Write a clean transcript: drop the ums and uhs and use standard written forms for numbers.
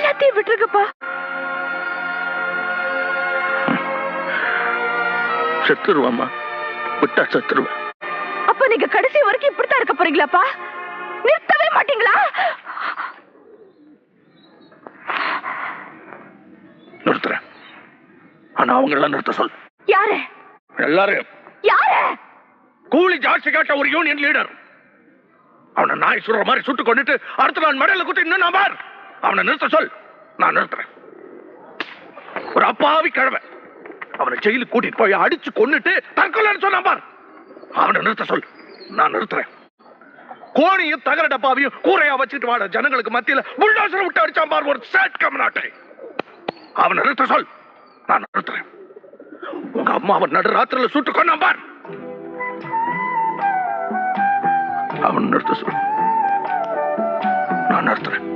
எல்லாத்தையும் விட்டுருங்கப்பா. செத்துருவாமா, விட்டா செத்துருவேன். அப்ப நீங்க கடைசி வரைக்கும் இப்படித்தான் இருக்க போறீங்களாப்பா? நிறுத்தவே மாட்டீங்களா? நிறுத்துறேன். ஆனா அவங்க எல்லாம் நிறுத்த சொல். யாரு? எல்லாரும். யாரு? கூலி ஜாஸ்தி கேட்ட ஒரு யூனியன் லீடர். அவனை நாய் சுடுற மாதிரி சுட்டு கொண்டுட்டு அடுத்த நான் மடையில குத்தி இன்னும் நான் பார். அவனை நிறுத்த சொல். நான் நிறுத்துறேன். ஒரு அப்பாவி கிழமை அவனை ஜெயிலுக்கு கூட்டிட்டு போய் அடிச்சு கொன்னுட்டு தற்கொலைன்னு சொன்னான் பார். அவனை நிறுத்த சொல். நான் நிறுத்துறேன். கோணியும் தகர டப்பாவையும் கூரையா வச்சுட்டு வாட ஜனங்களுக்கு மத்தியில புல்டோசர் விட்டு அடிச்சான் பார் ஒரு சேட் கம்நாட்டை. அவனை நிறுத்த சொல். நான் நிறுத்துறேன். உங்க அம்மாவை நடுராத்திரில சுட்டு கொண்டான் பார். அவன் நிறுத்த சொல். நான் நிறுத்துறேன்.